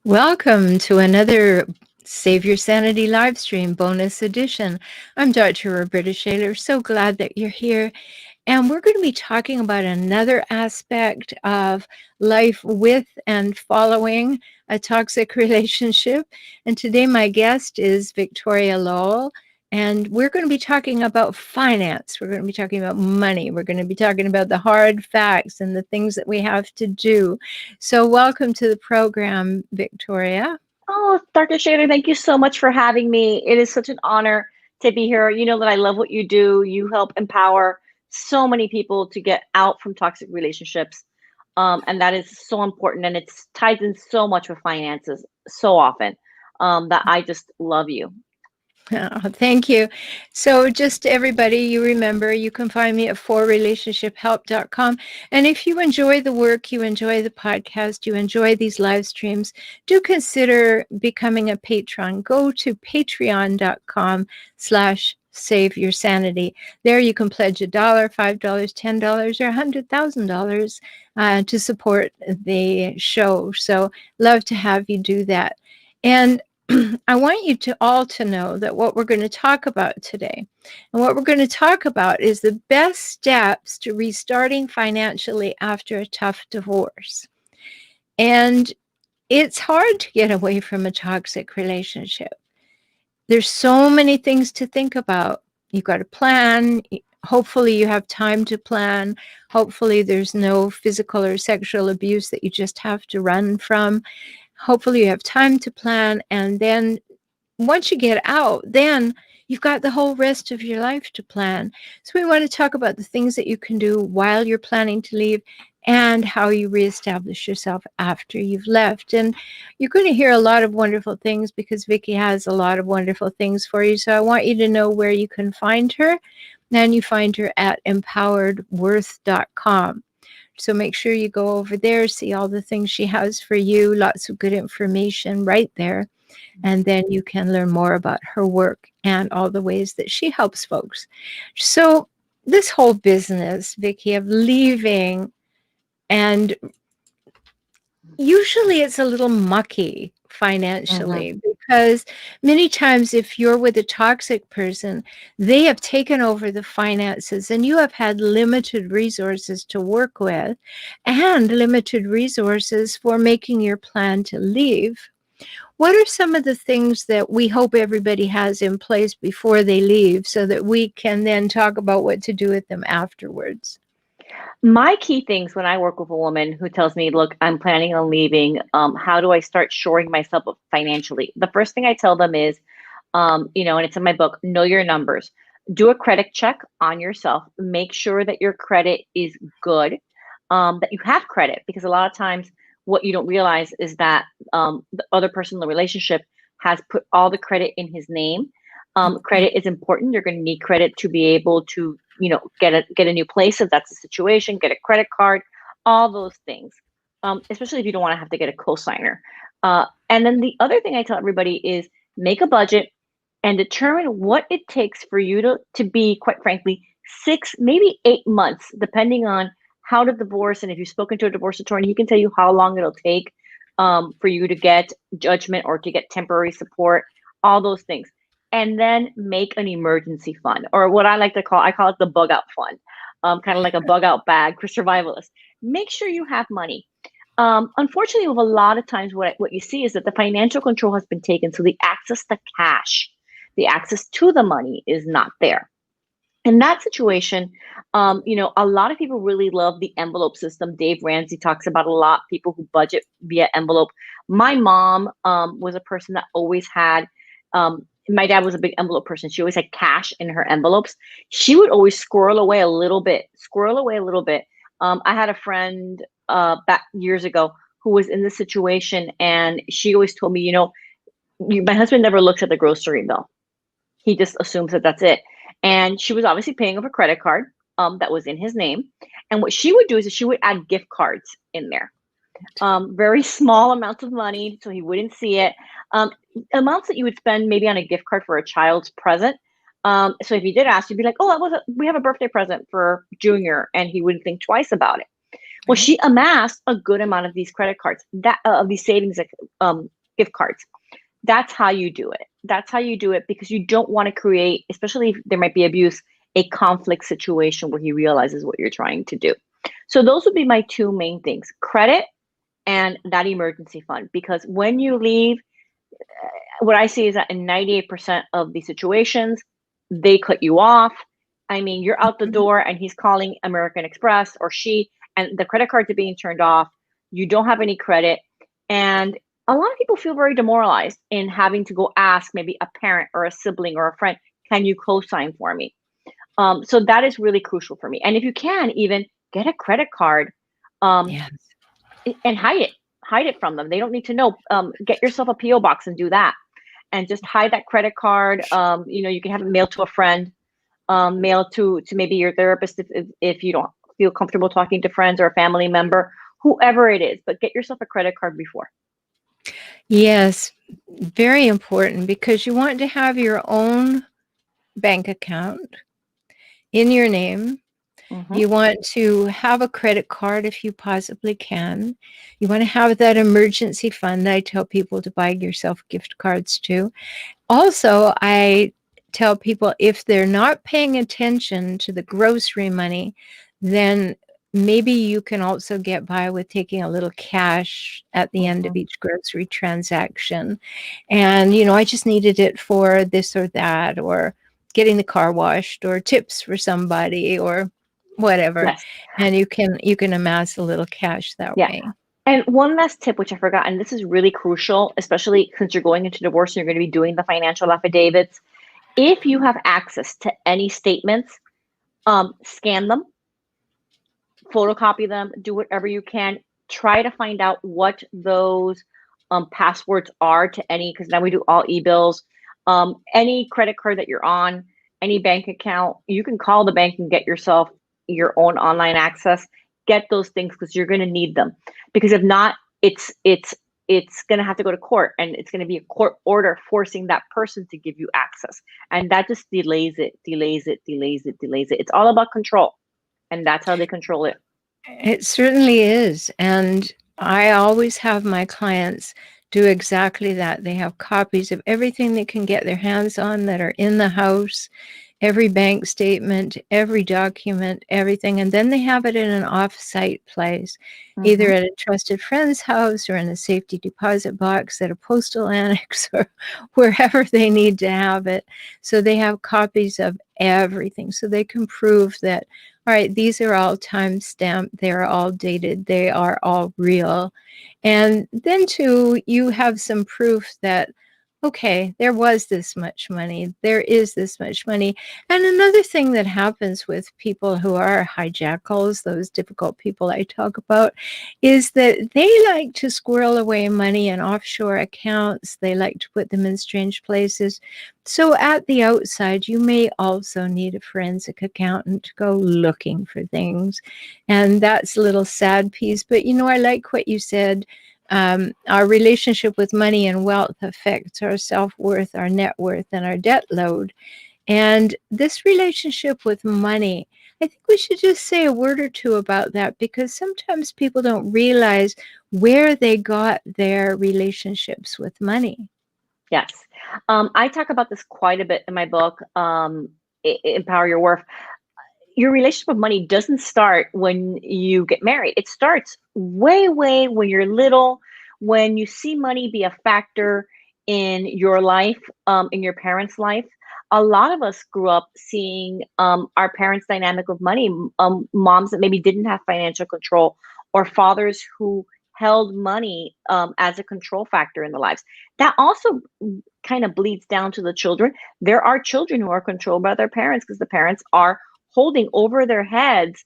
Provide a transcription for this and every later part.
Welcome to another Save Your Sanity live stream bonus edition. I'm Dr. Rhoberta Shaler. So glad that you're here. And we're going to be talking about another aspect of life with and following a toxic relationship. And today, my guest is Victoria Lowell. And we're going to be talking about finance. We're going to be talking about money. We're going to be talking about the hard facts and the things that we have to do. So, welcome to the program, Victoria. Oh, Dr. Shader, thank you so much for having me. It is such an honor to be here. You know that I love what you do. You help empower so many people to get out from toxic relationships. And that is so important. And it's tied in so much with finances so often that I just love you. Oh, thank you. So, just everybody, you remember you can find me at forrelationshiphelp.com. And if you enjoy the work, you enjoy the podcast, you enjoy these live streams, do consider becoming a patron. Go to patreon.com/save your sanity. There you can pledge $1, $5, $10, or $100,000 to support the show. So, love to have you do that. And I want you to all to know that what we're going to talk about today, and what we're going to talk about is the best steps to restarting financially after a tough divorce. And it's hard to get away from a toxic relationship. There's so many things to think about. You've got to plan. Hopefully you have time to plan. Hopefully there's no physical or sexual abuse that you just have to run from. Hopefully you have time to plan, and then once you get out, then you've got the whole rest of your life to plan. So we want to talk about the things that you can do while you're planning to leave and how you reestablish yourself after you've left. And you're going to hear a lot of wonderful things because Vicki has a lot of wonderful things for you. So I want you to know where you can find her. And you find her at empoweredworth.com. So make sure you go over there, see all the things she has for you, lots of good information right there. And then you can learn more about her work and all the ways that she helps folks. So this whole business, Vicki, of leaving, and usually it's a little mucky Mhm. financially because many times if you're with a toxic person, they have taken over the finances and you have had limited resources to work with and limited resources for making your plan to leave. What are some of the things that we hope everybody has in place before they leave so that we can then talk about what to do with them afterwards? My key things when I work with a woman who tells me, look, I'm planning on leaving, how do I start shoring myself up financially? The first thing I tell them is, and it's in my book, know your numbers. Do a credit check on yourself. Make sure that your credit is good, that you have credit, because a lot of times what you don't realize is that the other person in the relationship has put all the credit in his name. Credit is important. You're going to need credit to be able to, get a new place if that's the situation, get a credit card, all those things. Especially if you don't want to have to get a cosigner. And then the other thing I tell everybody is make a budget and determine what it takes for you to be, quite frankly, 6, maybe 8 months, depending on how to divorce. And if you've spoken to a divorce attorney, he can tell you how long it'll take for you to get judgment or to get temporary support, all those things. And then make an emergency fund, or what I call it the bug out fund, kind of like a bug out bag for survivalists. Make sure you have money. Unfortunately, with a lot of times, what you see is that the financial control has been taken, so the access to cash, the access to the money is not there. In that situation, a lot of people really love the envelope system. Dave Ramsey talks about a lot, people who budget via envelope. My mom was a person that always had, my dad was a big envelope person. She always had cash in her envelopes. She would always squirrel away a little bit, squirrel away a little bit. I had a friend back years ago who was in this situation, and she always told me, my husband never looks at the grocery bill. He just assumes that that's it. And she was obviously paying off a credit card that was in his name. And what she would do is she would add gift cards in there, very small amounts of money so he wouldn't see it. Amounts that you would spend maybe on a gift card for a child's present. So if he did ask, you'd be like, oh, we have a birthday present for Junior, and he wouldn't think twice about it. Well, she amassed a good amount of these credit cards, that of these savings gift cards. That's how you do it. That's how you do it, because you don't want to create, especially if there might be abuse, a conflict situation where he realizes what you're trying to do. So those would be my two main things: credit and that emergency fund. Because when you leave, what I see is that in 98% of these situations, they cut you off. I mean, you're out the door and he's calling American Express, or she, and the credit cards are being turned off. You don't have any credit. And a lot of people feel very demoralized in having to go ask maybe a parent or a sibling or a friend, can you co-sign for me? So that is really crucial for me. And if you can, even get a credit card, Yes. and hide it from them. They don't need to know. Get yourself a PO box and do that, and just hide that credit card. You can have it mailed to a friend, mail to maybe your therapist if you don't feel comfortable talking to friends or a family member, whoever it is. But get yourself a credit card before. Yes, very important, because you want to have your own bank account in your name. Mm-hmm. You want to have a credit card if you possibly can. You want to have that emergency fund. I tell people to buy yourself gift cards too. Also, I tell people, if they're not paying attention to the grocery money, then maybe you can also get by with taking a little cash at the end of each grocery transaction. And, I just needed it for this or that, or getting the car washed, or tips for somebody, or whatever. Yes. And you can amass a little cash that Yeah. way. And one last tip, which I forgot, and this is really crucial, especially since you're going into divorce and you're going to be doing the financial affidavits. If you have access to any statements, scan them, photocopy them, do whatever you can. Try to find out what those passwords are to any, because now we do all e-bills. Any credit card that you're on, any bank account, you can call the bank and get yourself your own online access. Get those things, because you're going to need them. Because if not, it's going to have to go to court, and it's going to be a court order forcing that person to give you access. And that just delays it. It's all about control. And that's how they control it. It certainly is. And I always have my clients do exactly that. They have copies of everything they can get their hands on that are in the house, every bank statement, every document, everything. And then they have it in an off-site place, either at a trusted friend's house, or in a safety deposit box at a postal annex, or wherever they need to have it. So they have copies of everything, so they can prove that, all right, these are all time-stamped, they're all dated, they are all real. And then too, you have some proof that, okay, there was this much money, there is this much money. And another thing that happens with people who are hijackals, those difficult people I talk about, is that they like to squirrel away money in offshore accounts. They like to put them in strange places. So at the outside, you may also need a forensic accountant to go looking for things. And that's a little sad piece. But, I like what you said. Our relationship with money and wealth affects our self-worth, our net worth, and our debt load. And this relationship with money, I think we should just say a word or two about that, because sometimes people don't realize where they got their relationships with money. Yes. I talk about this quite a bit in my book, Empower Your Worth. Your relationship with money doesn't start when you get married. It starts way when you're little, when you see money be a factor in your life, in your parents' life. A lot of us grew up seeing our parents' dynamic with money, moms that maybe didn't have financial control, or fathers who held money as a control factor in their lives. That also kind of bleeds down to the children. There are children who are controlled by their parents, because the parents are holding over their heads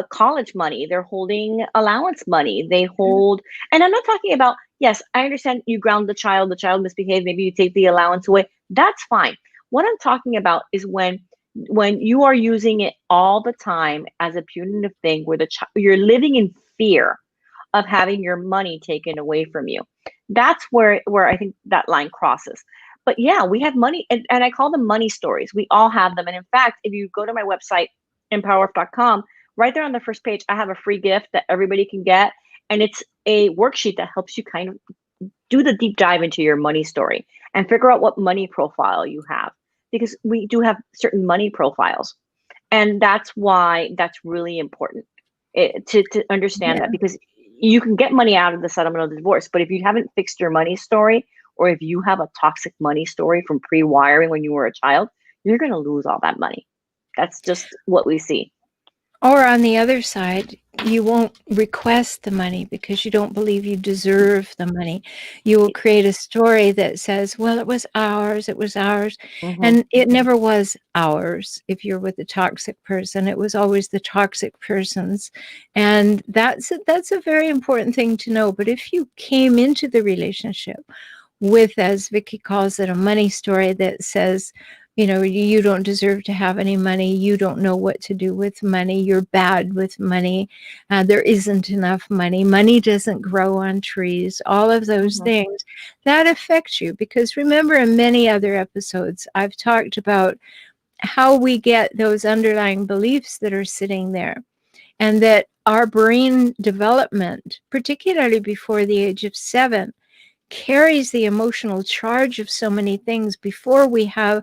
college money. They're holding allowance money. They hold, and I'm not talking about, yes, I understand you ground the child misbehaves, maybe you take the allowance away. That's fine. What I'm talking about is when you are using it all the time as a punitive thing, where you're living in fear of having your money taken away from you. That's where I think that line crosses. But yeah, we have money, and I call them money stories. We all have them. And in fact, if you go to my website, empowerworth.com, right there on the first page, I have a free gift that everybody can get. And it's a worksheet that helps you kind of do the deep dive into your money story and figure out what money profile you have, because we do have certain money profiles. And that's why that's really important, to understand that, Yeah. because you can get money out of the settlement of the divorce, but if you haven't fixed your money story, or if you have a toxic money story from pre-wiring when you were a child, you're going to lose all that money. That's just what we see. Or on the other side, you won't request the money because you don't believe you deserve the money. You will create a story that says, well, it was ours, it was ours. Mm-hmm. And it never was ours. If you're with a toxic person, it was always the toxic person's. And that's a very important thing to know. But if you came into the relationship with, as Vicky calls it, a money story that says, you don't deserve to have any money. You don't know what to do with money. You're bad with money. There isn't enough money. Money doesn't grow on trees. All of those Mm-hmm. things that affect you. Because remember, in many other episodes, I've talked about how we get those underlying beliefs that are sitting there, and that our brain development, particularly before the age of 7, carries the emotional charge of so many things before we have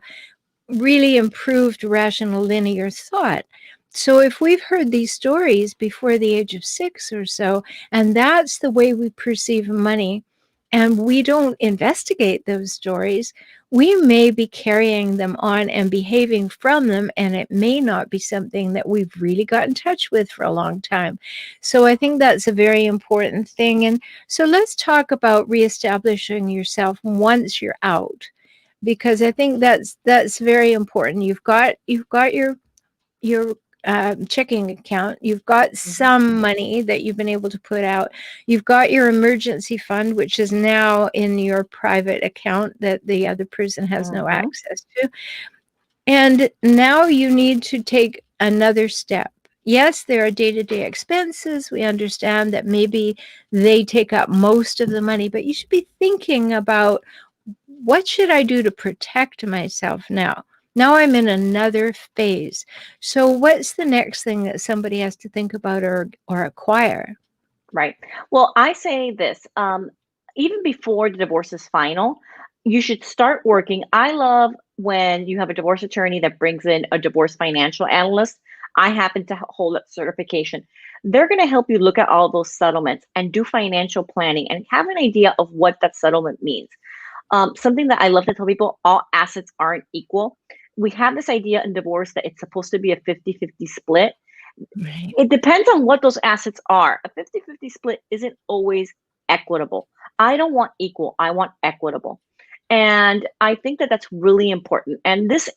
really improved rational linear thought. So if we've heard these stories before the age of 6 or so, and that's the way we perceive money, and we don't investigate those stories, we may be carrying them on and behaving from them, and it may not be something that we've really got in touch with for a long time. So I think that's a very important thing. And so let's talk about reestablishing yourself once you're out, because I think that's very important. You've got your checking account. You've got Mm-hmm. some money that you've been able to put out. You've got your emergency fund, which is now in your private account that the other person has no Mm-hmm. access to. And now you need to take another step. Yes, there are day-to-day expenses. We understand that maybe they take up most of the money, but you should be thinking about, what should I do to protect myself now? Now I'm in another phase. So what's the next thing that somebody has to think about or acquire? Right. Well, I say this, even before the divorce is final, you should start working. I love when you have a divorce attorney that brings in a divorce financial analyst. I happen to hold that certification. They're going to help you look at all those settlements and do financial planning and have an idea of what that settlement means. Something that I love to tell people, all assets aren't equal. We have this idea in divorce that it's supposed to be a 50-50 split. Right. It depends on what those assets are. A 50-50 split isn't always equitable. I don't want equal, I want equitable. And I think that that's really important. And this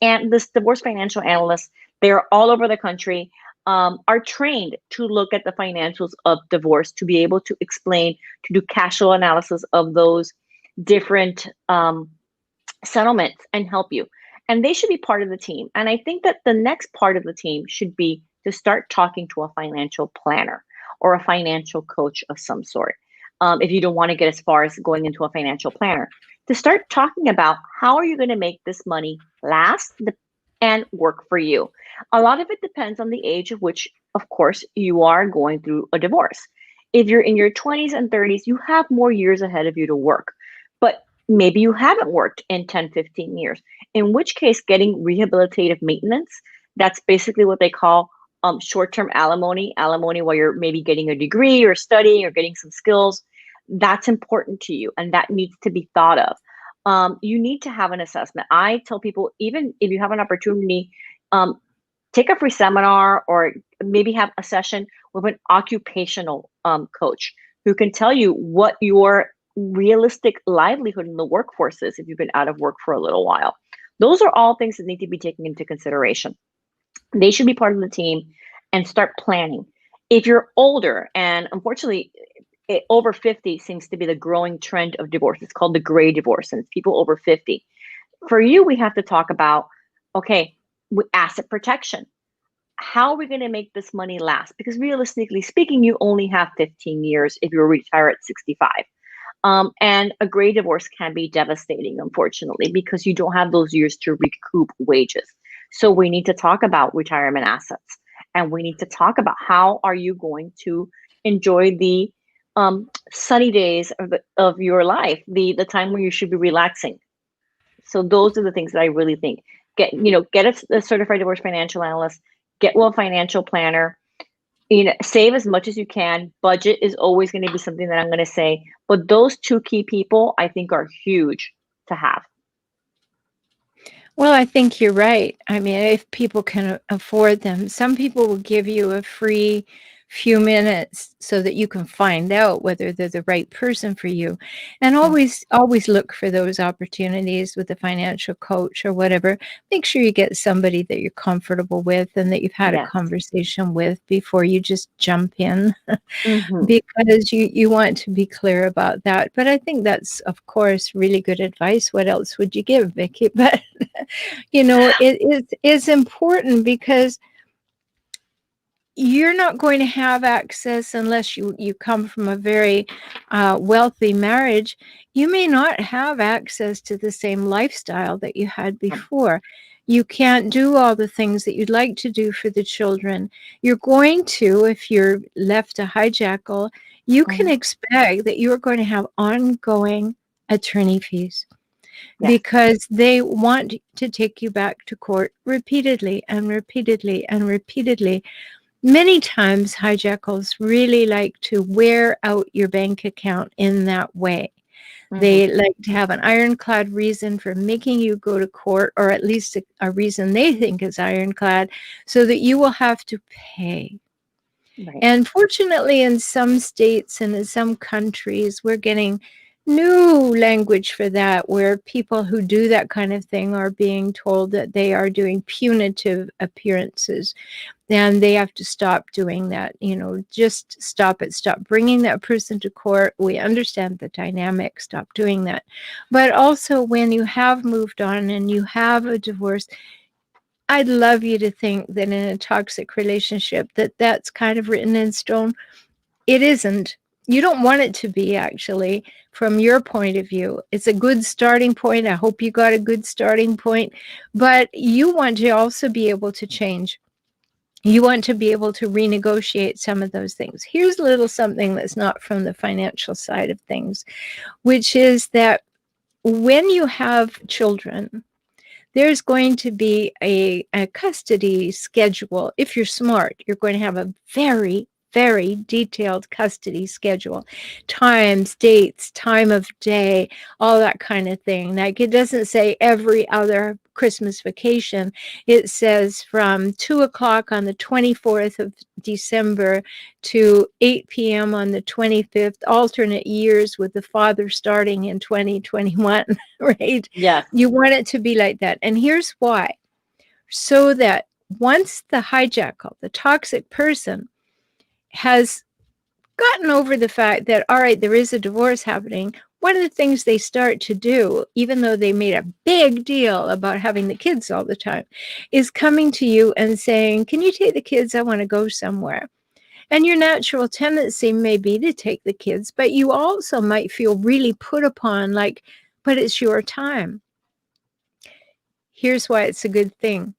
divorce financial analysts, they're all over the country, are trained to look at the financials of divorce, to be able to explain, to do cash flow analysis of those different settlements and help you. And they should be part of the team. And I think that the next part of the team should be to start talking to a financial planner or a financial coach of some sort. If you don't want to get as far as going into a financial planner, to start talking about how are you going to make this money last and work for you. A lot of it depends on the age of which, of course, you are going through a divorce. If you're in your 20s and 30s, you have more years ahead of you to work. But maybe you haven't worked in 10, 15 years, in which case getting rehabilitative maintenance, that's basically what they call short-term alimony while you're maybe getting a degree or studying or getting some skills. That's important to you, and that needs to be thought of. You need to have an assessment. I tell people, even if you have an opportunity, take a free seminar or maybe have a session with an occupational coach who can tell you what your realistic livelihood in the workforce is if you've been out of work for a little while. Those are all things that need to be taken into consideration. They should be part of the team and start planning. If you're older, and unfortunately, over 50 seems to be the growing trend of divorce. It's called the gray divorce, and it's people over 50. For you, we have to talk about, okay, asset protection. How are we going to make this money last? Because realistically speaking, you only have 15 years if you retire at 65. And a gray divorce can be devastating, unfortunately, because you don't have those years to recoup wages. So we need to talk about retirement assets and we need to talk about how are you going to enjoy the sunny days of your life, the time where you should be relaxing. So those are the things that I really think. Get a certified divorce financial analyst, get well financial planner, save as much as you can. Budget is always going to be something that I'm going to say, but those two key people I think are huge to have. Well, I think you're right. I mean, if people can afford them, some people will give you a free few minutes so that you can find out whether they're the right person for you. And always look for those opportunities with a financial coach or whatever. Make sure you get somebody that you're comfortable with and that you've had a Yes. conversation with before you just jump in. Mm-hmm. Because you want to be clear about that. But I think that's, of course, really good advice. What else would you give, Vicky? But it is important because you're not going to have access unless you come from a very wealthy marriage. You may not have access to the same lifestyle that you had before. You can't do all the things that you'd like to do for the children. You're going to, if you're left a hijackal, you can expect that you're going to have ongoing attorney fees. Yes. Because they want to take you back to court repeatedly and repeatedly and repeatedly. Many times, hijackals really like to wear out your bank account in that way. They like to have an ironclad reason for making you go to court, or at least a reason they think is ironclad, so that you will have to pay. Right. And fortunately, in some states and in some countries, we're getting new language for that, where people who do that kind of thing are being told that they are doing punitive appearances. And they have to stop doing that, just stop it. Stop bringing that person to court. We understand the dynamic. Stop doing that. But also, when you have moved on and you have a divorce, I'd love you to think that in a toxic relationship that's kind of written in stone. It isn't. You don't want it to be, actually, from your point of view. It's a good starting point. I hope you got a good starting point. But you want to also be able to change. You want to be able to renegotiate some of those things. Here's a little something that's not from the financial side of things, which is that when you have children, there's going to be a custody schedule. If you're smart, you're going to have a very, very detailed custody schedule. Times, dates, time of day, all that kind of thing. Like, it doesn't say every other Christmas vacation. It says from 2 o'clock on the 24th of December to 8 p.m. on the 25th, alternate years, with the father starting in 2021, right? Yes. You want it to be like that. And here's why. So that once the hijackal, the toxic person, has gotten over the fact that, all right, there is a divorce happening, one of the things they start to do, even though they made a big deal about having the kids all the time, is coming to you and saying, can you take the kids? I want to go somewhere. And your natural tendency may be to take the kids, but you also might feel really put upon, like, but it's your time. Here's why it's a good thing.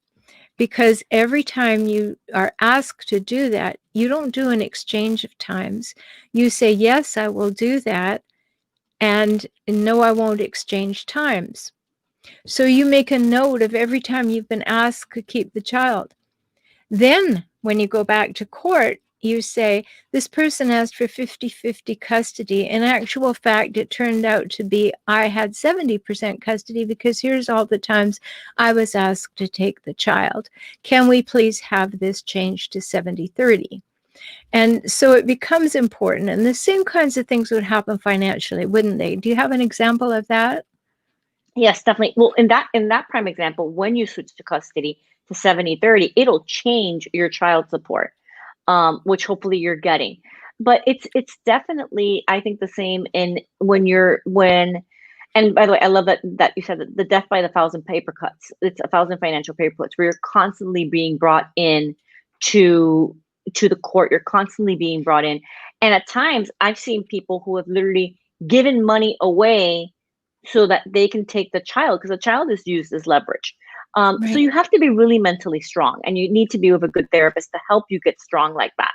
Because every time you are asked to do that, you don't do an exchange of times. You say, yes, I will do that. And no, I won't exchange times. So you make a note of every time you've been asked to keep the child. Then when you go back to court, you say, this person asked for 50-50 custody. In actual fact, it turned out to be I had 70% custody because here's all the times I was asked to take the child. Can we please have this changed to 70-30? And so it becomes important. And the same kinds of things would happen financially, wouldn't they? Do you have an example of that? Yes, definitely. Well, in that prime example, when you switch to custody to 70-30, it'll change your child support, which hopefully you're getting. But it's definitely, I think, the same in when. And by the way, I love that you said that the death by the thousand paper cuts. It's 1,000 financial paper cuts where you're constantly being brought in to the court. You're constantly being brought in, and at times I've seen people who have literally given money away so that they can take the child, because the child is used as leverage. So Right. you have to be really mentally strong, and you need to be with a good therapist to help you get strong like that.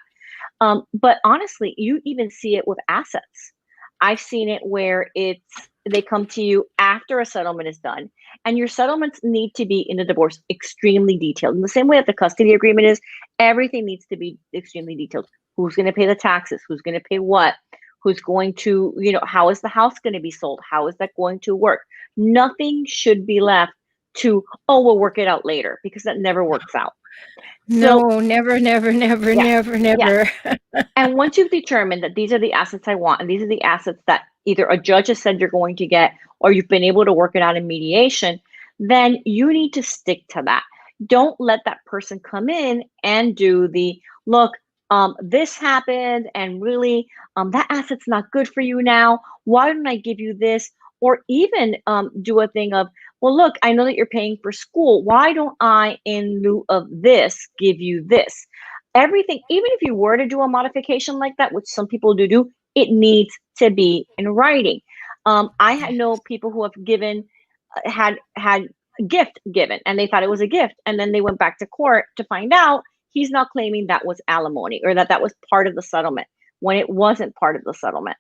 But honestly, you even see it with assets. I've seen it where they come to you after a settlement is done, and your settlements need to be in the divorce extremely detailed. In the same way that the custody agreement is, everything needs to be extremely detailed. Who's going to pay the taxes? Who's going to pay what? Who's going to, how is the house going to be sold? How is that going to work? Nothing should be left to, oh, we'll work it out later, because that never works out. So, No, never, never, never, yes, never, yes. never. And once you've determined that these are the assets I want, and these are the assets that either a judge has said you're going to get, or you've been able to work it out in mediation, then you need to stick to that. Don't let that person come in and do the, look, this happened, and really, that asset's not good for you now. Why don't I give you this? Or even do a thing of, well, look, I know that you're paying for school. Why don't I, in lieu of this, give you this? Everything, even if you were to do a modification like that, which some people do, it needs to be in writing. I know people who have had a gift given, and they thought it was a gift, and then they went back to court to find out he's not claiming that was alimony, or that was part of the settlement, when it wasn't part of the settlement.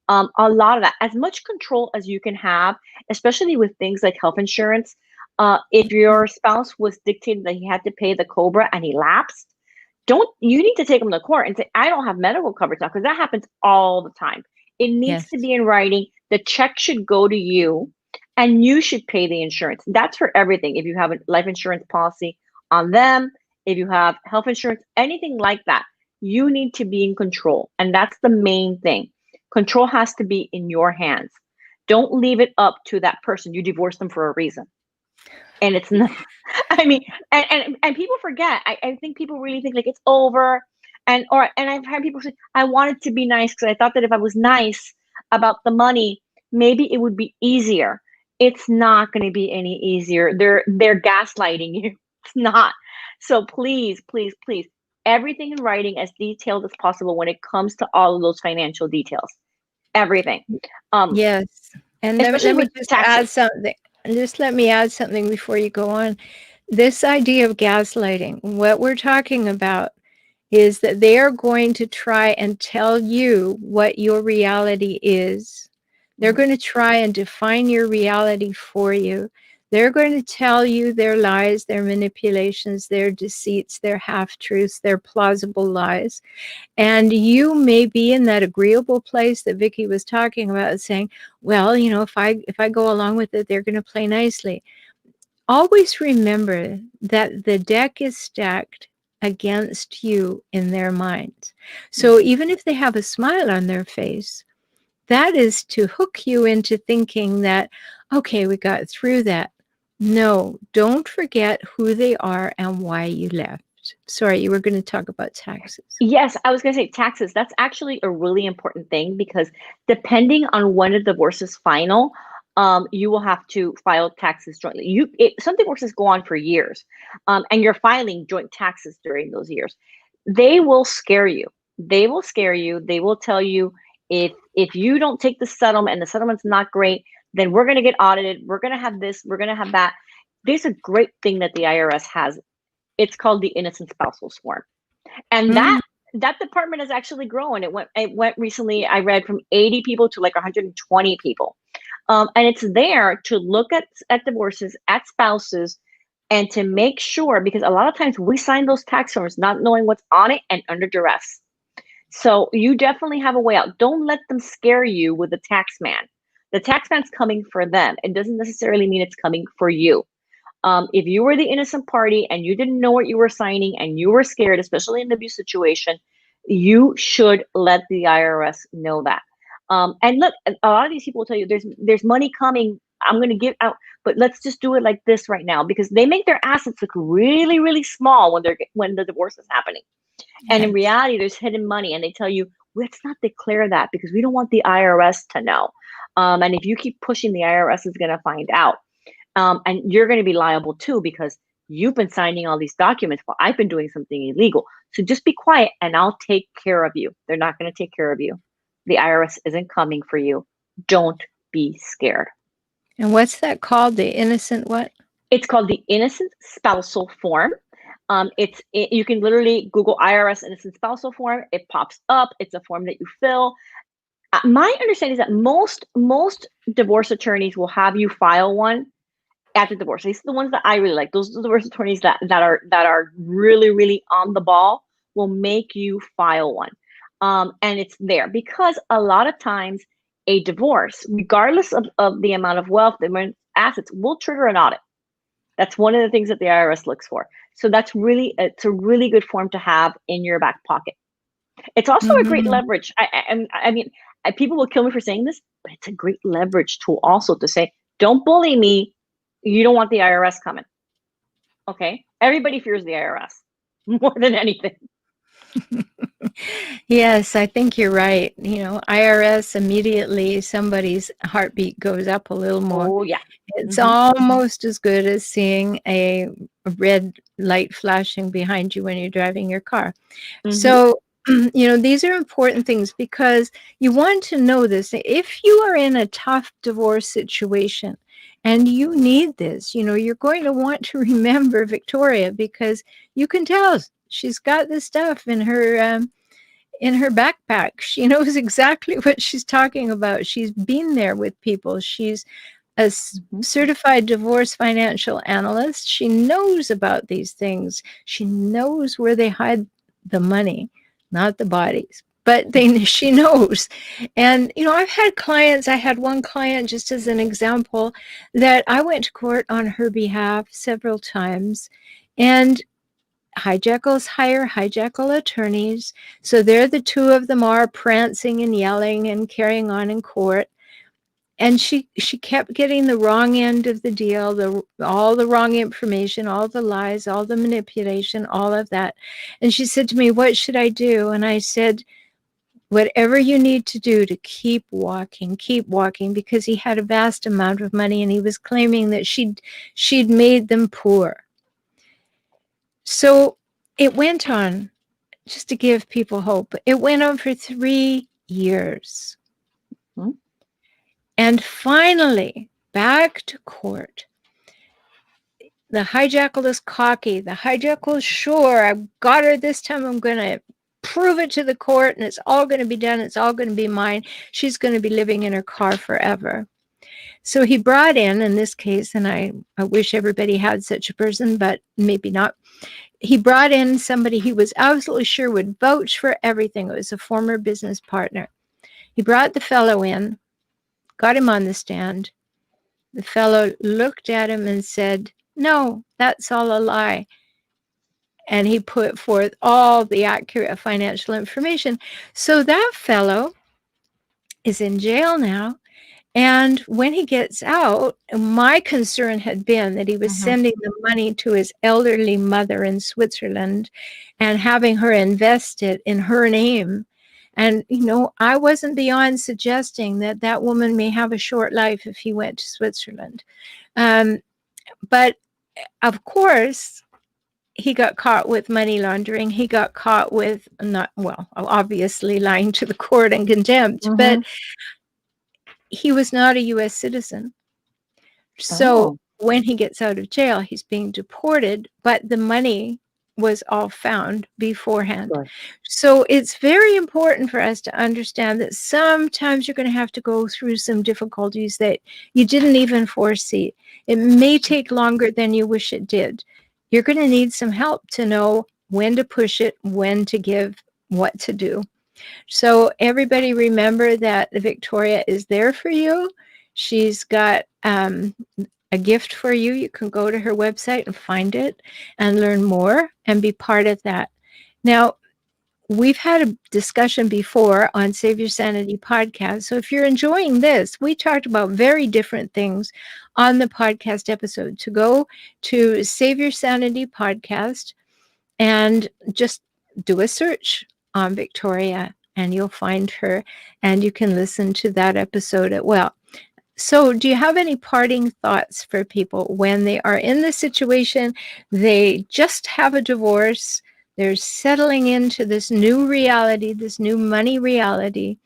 A lot of that, as much control as you can have, especially with things like health insurance. If your spouse was dictated that he had to pay the COBRA and he lapsed, you need to take them to court and say, I don't have medical coverage now, because that happens all the time. It needs Yes. to be in writing. The check should go to you, and you should pay the insurance. That's for everything. If you have a life insurance policy on them, if you have health insurance, anything like that, you need to be in control. And that's the main thing. Control has to be in your hands. Don't leave it up to that person. You divorced them for a reason. And it's not, I mean, and people forget. I think people really think like it's over. And I've had people say, I wanted to be nice because I thought that if I was nice about the money, maybe it would be easier. It's not going to be any easier. They're gaslighting you. It's not. So please, please, please, everything in writing as detailed as possible when it comes to all of those financial details. Everything. Yes. And Especially let me with just add taxes. something. Just let me add something before you go on. This idea of gaslighting, what we're talking about is that they are going to try and tell you what your reality is. They're Mhm. going to try and define your reality for you. They're going to tell you their lies, their manipulations, their deceits, their half truths, their plausible lies. And you may be in that agreeable place that Vicky was talking about, saying, well, if I go along with it, they're going to play nicely. Always remember that the deck is stacked against you in their minds. So Mhm. even if they have a smile on their face, that is to hook you into thinking that, okay, we got through that. No, don't forget who they are and why you left. Sorry, you were going to talk about taxes. Yes, I was going to say taxes. That's actually a really important thing, because depending on when a divorce is final, you will have to file taxes jointly. Some divorces go on for years, and you're filing joint taxes during those years. They will scare you. They will scare you. They will tell you, if you don't take the settlement and the settlement's not great, then we're going to get audited. We're going to have this. We're going to have that. There's a great thing that the IRS has. It's called the innocent spousal swarm, and Mm, that department has actually grown. It went recently, I read, from 80 people to like 120 people. And it's there to look at divorces, at spouses, and to make sure, because a lot of times we sign those tax forms not knowing what's on it and under duress. So you definitely have a way out. Don't let them scare you with the tax man. The tax man's coming for them. It doesn't necessarily mean it's coming for you. If you were the innocent party and you didn't know what you were signing and you were scared, especially in an abuse situation, you should let the IRS know that. And look, a lot of these people will tell you there's money coming. I'm going to give out, but let's just do it like this right now, because they make their assets look really, really small when the divorce is happening. And in yes. reality, there's hidden money, and they tell you, let's not declare that because we don't want the IRS to know. And if you keep pushing, the IRS is going to find out. And you're going to be liable too, because you've been signing all these documents while I've been doing something illegal. So just be quiet and I'll take care of you. They're not going to take care of you. The IRS isn't coming for you. Don't be scared. And what's that called? The innocent what? It's called the Innocent Spousal Form. You can literally Google IRS Innocent Spousal Form. It pops up. It's a form that you fill. My understanding is that most divorce attorneys will have you file one at the divorce. These are the ones that I really like. Those are the divorce attorneys that are really, really on the ball, will make you file one. And it's there because a lot of times a divorce, regardless of the amount of wealth, the amount of assets, will trigger an audit. That's one of the things that the IRS looks for. So it's a really good form to have in your back pocket. It's also a great Mhm. leverage. I mean, people will kill me for saying this, but it's a great leverage tool also to say, don't bully me. You don't want the IRS coming. Okay. Everybody fears the IRS more than anything. Yes, I think you're right. IRS, immediately somebody's heartbeat goes up a little more. Oh yeah. It's Mm-hmm. almost as good as seeing a red light flashing behind you when you're driving your car. Mm-hmm. So, these are important things because you want to know this. If you are in a tough divorce situation and you need this, you're going to want to remember Victoria, because you can tell she's got this stuff in her backpack. She knows exactly what she's talking about. She's been there with people. She's a Mm-hmm. certified divorce financial analyst. She knows about these things. She knows where they hide the money, not the bodies, but she knows. And I've had clients. I had one client, just as an example, that I went to court on her behalf several times, and Hijackals hire Hijackal attorneys. So there the two of them are prancing and yelling and carrying on in court. And she kept getting the wrong end of the deal, all the wrong information, all the lies, all the manipulation, all of that. And she said to me, "What should I do?" And I said, "Whatever you need to do to keep walking, because he had a vast amount of money and he was claiming that she'd made them poor." So it went on, just to give people hope. It went on for 3 years. Mm-hmm. And finally, back to court. The hijackal is cocky. The hijackal is sure. I've got her this time. I'm going to prove it to the court, and it's all going to be done. It's all going to be mine. She's going to be living in her car forever. So he brought in this case, and I wish everybody had such a person, but maybe not. He brought in somebody he was absolutely sure would vouch for everything. It was a former business partner. He brought the fellow in, got him on the stand. The fellow looked at him and said, "No, that's all a lie." And he put forth all the accurate financial information. So that fellow is in jail now. And when he gets out, my concern had been that he was Mm-hmm. sending the money to his elderly mother in Switzerland and having her invest it in her name. And, I wasn't beyond suggesting that that woman may have a short life if he went to Switzerland. But of course, he got caught with money laundering. He got caught with obviously lying to the court and contempt, Mm-hmm. but he was not a US citizen. So Oh, when he gets out of jail, he's being deported, but the money was all found beforehand. good. So it's very important for us to understand that sometimes you're going to have to go through some difficulties that you didn't even foresee. It may take longer than you wish it did. You're going to need some help to know when to push it, when to give, what to do. So everybody remember that Victoria is there for you. She's got a gift for you. You can go to her website and find it and learn more and be part of that. Now, we've had a discussion before on Save Your Sanity podcast. So if you're enjoying this, we talked about very different things on the podcast episode. To go to Save Your Sanity podcast and just do a search on Victoria and you'll find her, and you can listen to that episode as well. So, do you have any parting thoughts for people when they are in the situation? They just have a divorce, they're settling into this new reality, this new money reality.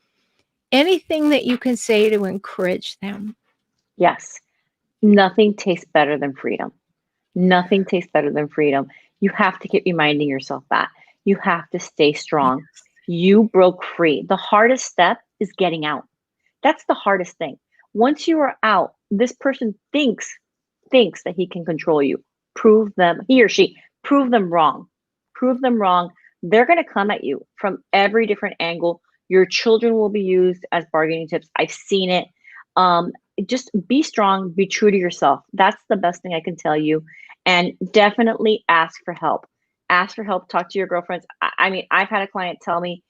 Anything that you can say to encourage them? Yes. Nothing tastes better than freedom. Nothing tastes better than freedom. You have to keep reminding yourself that. You have to stay strong. You broke free. The hardest step is getting out. That's the hardest thing. Once you are out, this person thinks that he can control you. He or she, prove them wrong. Prove them wrong. They're going to come at you from every different angle. Your children will be used as bargaining chips. I've seen it. Um, just be strong, be true to yourself. That's the best thing I can tell you. And definitely ask for help. Ask for help. Talk to your girlfriends. I mean, I've had a client tell me,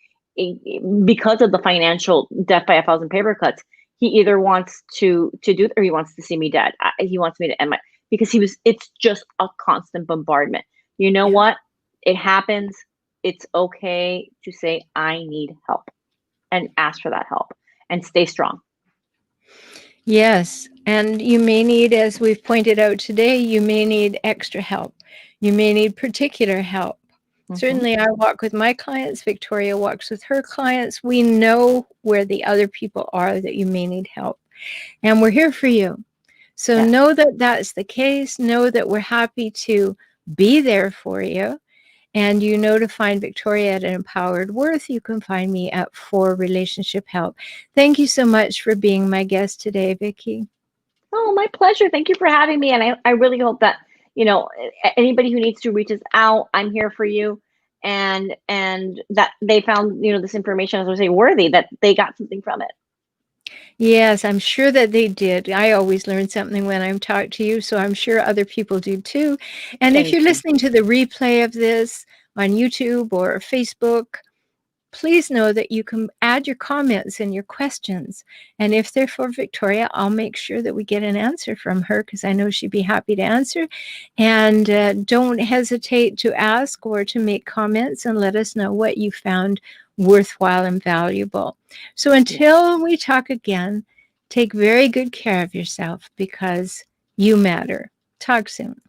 because of the financial death by 1,000 paper cuts, he either wants to do or he wants to see me dead. He wants me to end my, because it's just a constant bombardment. You know what? It happens. It's okay to say, I need help, and ask for that help and stay strong. Yes. And you may need, as we've pointed out today, you may need extra help. You may need particular help. Certainly, I walk with my clients. Victoria walks with her clients. We know where the other people are that you may need help. And we're here for you. So know that that's the case. Know that we're happy to be there for you. And you know to find Victoria at Empowered Worth. You can find me at For Relationship Help. Thank you so much for being my guest today, Vicki. Oh, my pleasure. Thank you for having me. And I really hope that, anybody who needs to reaches out, I'm here for you. And that they found, this information, as I say, worthy, that they got something from it. Yes, I'm sure that they did. I always learn something when I'm talking to you, so I'm sure other people do too. And if you're listening to the replay of this on YouTube or Facebook, please know that you can add your comments and your questions. And if they're for Victoria, I'll make sure that we get an answer from her, because I know she'd be happy to answer. And don't hesitate to ask or to make comments and let us know what you found worthwhile and valuable. So until we talk again, take very good care of yourself, because you matter. Talk soon.